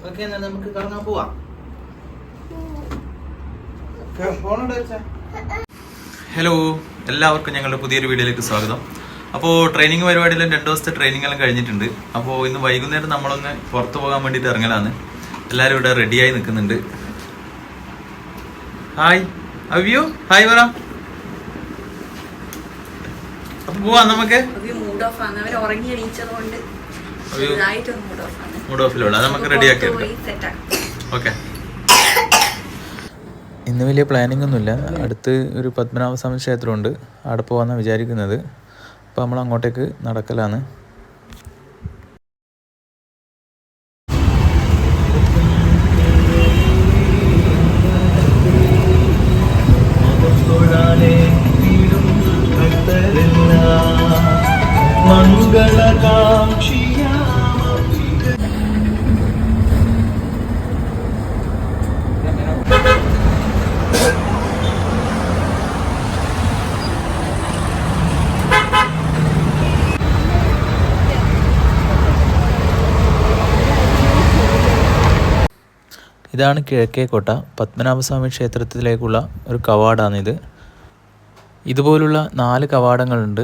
Okay, എന്നാൽ നമുക്ക് കറങ്ങാൻ പോവാം. ഹലോ, എല്ലാവർക്കും ഞങ്ങളുടെ പുതിയൊരു വീഡിയോയിലേക്ക് സ്വാഗതം. അപ്പോൾ ട്രെയിനിങ് പരിപാടിയിലും 2 ദിവസത്തെ ട്രെയിനിങ് എല്ലാം കഴിഞ്ഞിട്ടുണ്ട്. അപ്പോൾ ഇന്ന് വൈകുന്നേരം നമ്മളൊന്ന് പുറത്തു പോകാൻ വേണ്ടിയിട്ട് ഇറങ്ങലാണ്. എല്ലാവരും ഇവിടെ റെഡിയായി നിൽക്കുന്നുണ്ട്. ഹായ് അവ്യു, ഹായ് പറ. അപ്പൊ പോവാം നമുക്ക്. മൂഡ് ഓഫിലുള്ള നമുക്ക് റെഡിയാക്കി എടുക്കാം. ഓക്കെ. ഇന്ന് വലിയ പ്ലാനിങ് ഒന്നുമില്ല. അടുത്ത് ഒരു പത്മനാഭസ്വാമി ക്ഷേത്രമുണ്ട്, അവിടെ പോകാമെന്നാണ് വിചാരിക്കുന്നത്. അപ്പോൾ നമ്മൾ അങ്ങോട്ടേക്ക് നടക്കലാണ്. ഇതാണ് കിഴക്കേക്കോട്ട പത്മനാഭസ്വാമി ക്ഷേത്രത്തിലേക്കുള്ള ഒരു കവാടമാണിത്. ഇതുപോലുള്ള 4 കവാടങ്ങളുണ്ട്.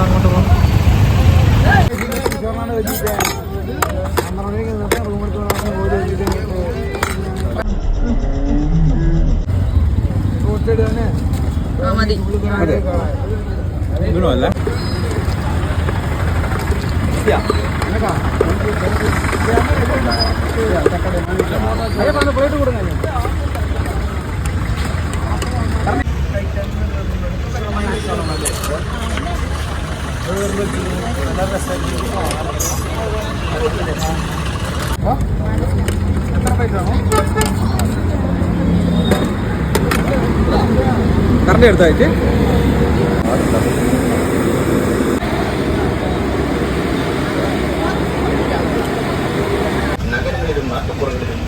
അങ്ങോട്ട് പോകും. കറണ്ട് എടുത്തായിട്ട് നഗരങ്ങളിലും നാട്ടുപുറങ്ങളിലും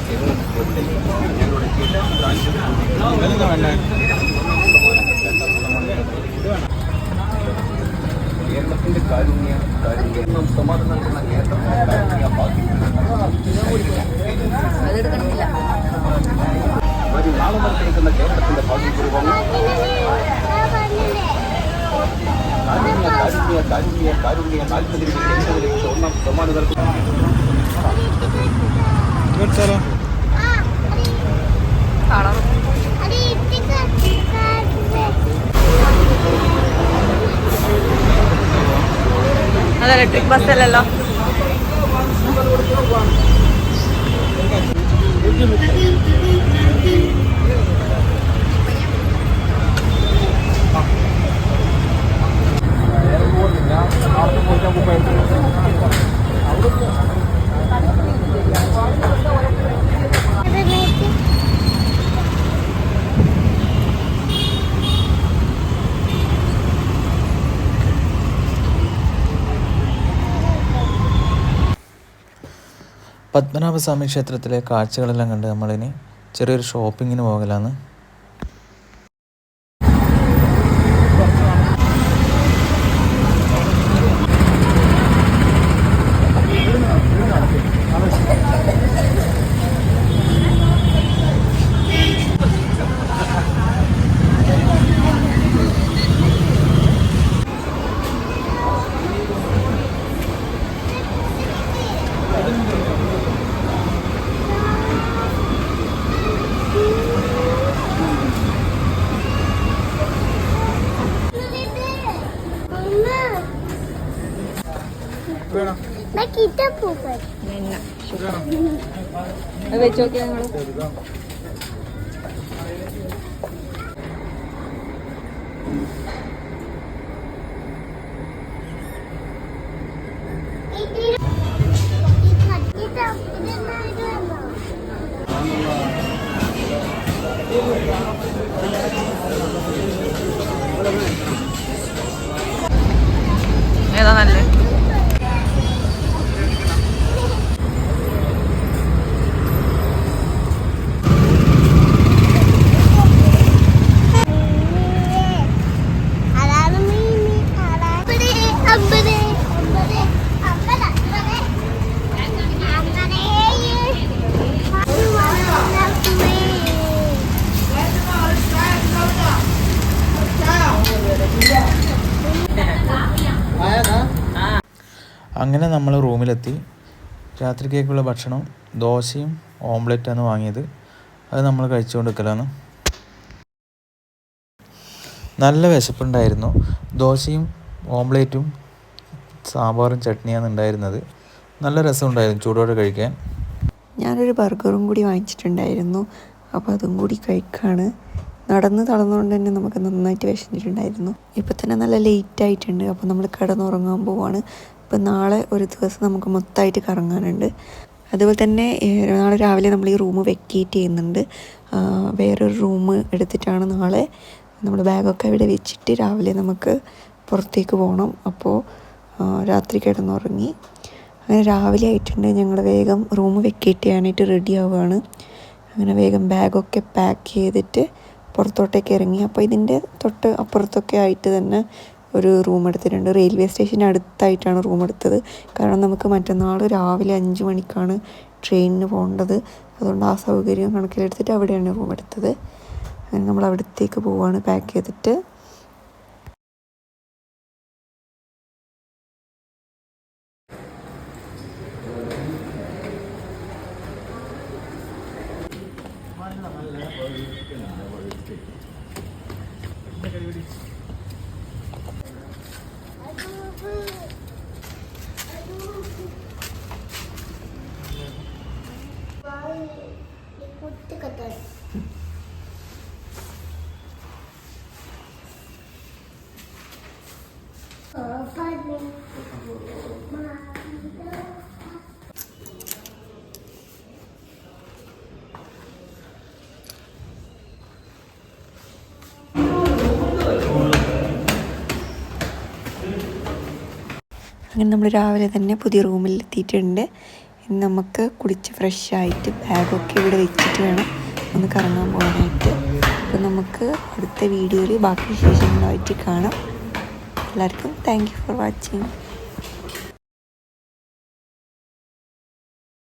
കേരളത്തിന്റെ കാരുണ്യ സമാധാനം നൽകുന്ന ഒരു നാളെ നടത്തിയിരിക്കുന്ന കേരളത്തിന്റെ ഭാഗ്യപൂർവ്വം കാരുണ്യ 40 ഒന്നാം സമ്മാനം നൽകുന്നു. അത് ഇലക്ട്രിക് ബസ് അല്ലല്ലോ. പത്മനാഭസ്വാമി ക്ഷേത്രത്തിലെ കാഴ്ചകളെല്ലാം കണ്ട് നമ്മളിനി ചെറിയൊരു ഷോപ്പിങ്ങിന് പോകലാണ്. അത് വെച്ച് നോക്കിയാ നിങ്ങള് ഏതാ നല്ലത്? അങ്ങനെ നമ്മൾ റൂമിലെത്തി. രാത്രിക്കേക്കുള്ള ഭക്ഷണം ദോശയും ഓംലെറ്റാണ് വാങ്ങിയത്. അത് നമ്മൾ കഴിച്ചുകൊണ്ടിരിക്കലാണ്. നല്ല വിശപ്പുണ്ടായിരുന്നു. ദോശയും ഓംലെറ്റും സാമ്പാറും ചട്നിയാണ് ഉണ്ടായിരുന്നത്. നല്ല രസമുണ്ടായിരുന്നു ചൂടോടെ കഴിക്കാൻ. ഞാനൊരു ബർഗറും കൂടി വാങ്ങിച്ചിട്ടുണ്ടായിരുന്നു. അപ്പോൾ അതും കൂടി കഴിക്കുകയാണ്. നടന്ന് തളർന്നുകൊണ്ട് തന്നെ നമുക്ക് നന്നായിട്ട് വിശന്നിട്ടുണ്ടായിരുന്നു. ഇപ്പം തന്നെ നല്ല ലേറ്റ് ആയിട്ടുണ്ട്. അപ്പോൾ നമ്മൾ കിടന്നുറങ്ങാൻ പോവാണ്. ഇപ്പം നാളെ ഒരു ദിവസം നമുക്ക് മൊത്തമായിട്ട് കറങ്ങാനുണ്ട്. അതുപോലെ തന്നെ നാളെ രാവിലെ നമ്മൾ ഈ റൂം വെക്കേറ്റ് ചെയ്യുന്നുണ്ട്. വേറൊരു റൂം എടുത്തിട്ടാണ് നാളെ നമ്മൾ ബാഗൊക്കെ ഇവിടെ വെച്ചിട്ട് രാവിലെ നമുക്ക് പുറത്തേക്ക് പോകണം. അപ്പോൾ രാത്രി കിടന്നുറങ്ങി. അങ്ങനെ രാവിലെ ആയിട്ടുണ്ട്. ഞങ്ങൾ വേഗം റൂം വെക്കേറ്റ് ചെയ്യാനായിട്ട് റെഡി ആവുകയാണ്. അങ്ങനെ വേഗം ബാഗൊക്കെ പാക്ക് ചെയ്തിട്ട് പുറത്തോട്ടേക്ക് ഇറങ്ങി. അപ്പോൾ ഇതിൻ്റെ തൊട്ട് അപ്പുറത്തൊക്കെ ആയിട്ട് തന്നെ ഒരു റൂം എടുത്തിട്ടുണ്ട്. റെയിൽവേ സ്റ്റേഷന് അടുത്തായിട്ടാണ് റൂം എടുത്തത്. കാരണം നമുക്ക് മറ്റന്നാൾ രാവിലെ 5 മണിക്കാണ് ട്രെയിനിന് പോകേണ്ടത്. അതുകൊണ്ട് ആ സൗകര്യം കണക്കിലെടുത്തിട്ട് അവിടെയാണ് റൂം എടുത്തത്. അങ്ങനെ നമ്മൾ അവിടത്തേക്ക് പോവുകയാണ് പാക്ക് ചെയ്തിട്ട്. അങ്ങനെ നമ്മൾ രാവിലെ തന്നെ പുതിയ റൂമിൽ എത്തിയിട്ടുണ്ട്. ഇനി നമുക്ക് കുളിച്ച് ഫ്രഷ് ആയിട്ട് ബാഗൊക്കെ ഇവിടെ വെച്ചിട്ട് വേണം ഒന്ന് കറങ്ങാൻ പോകാനായിട്ട്. അപ്പോൾ നമുക്ക് അടുത്ത വീഡിയോയിൽ ബാക്കി വിശേഷങ്ങളായിട്ട് കാണാം. എല്ലാവർക്കും താങ്ക് യു ഫോർ വാച്ചിങ്.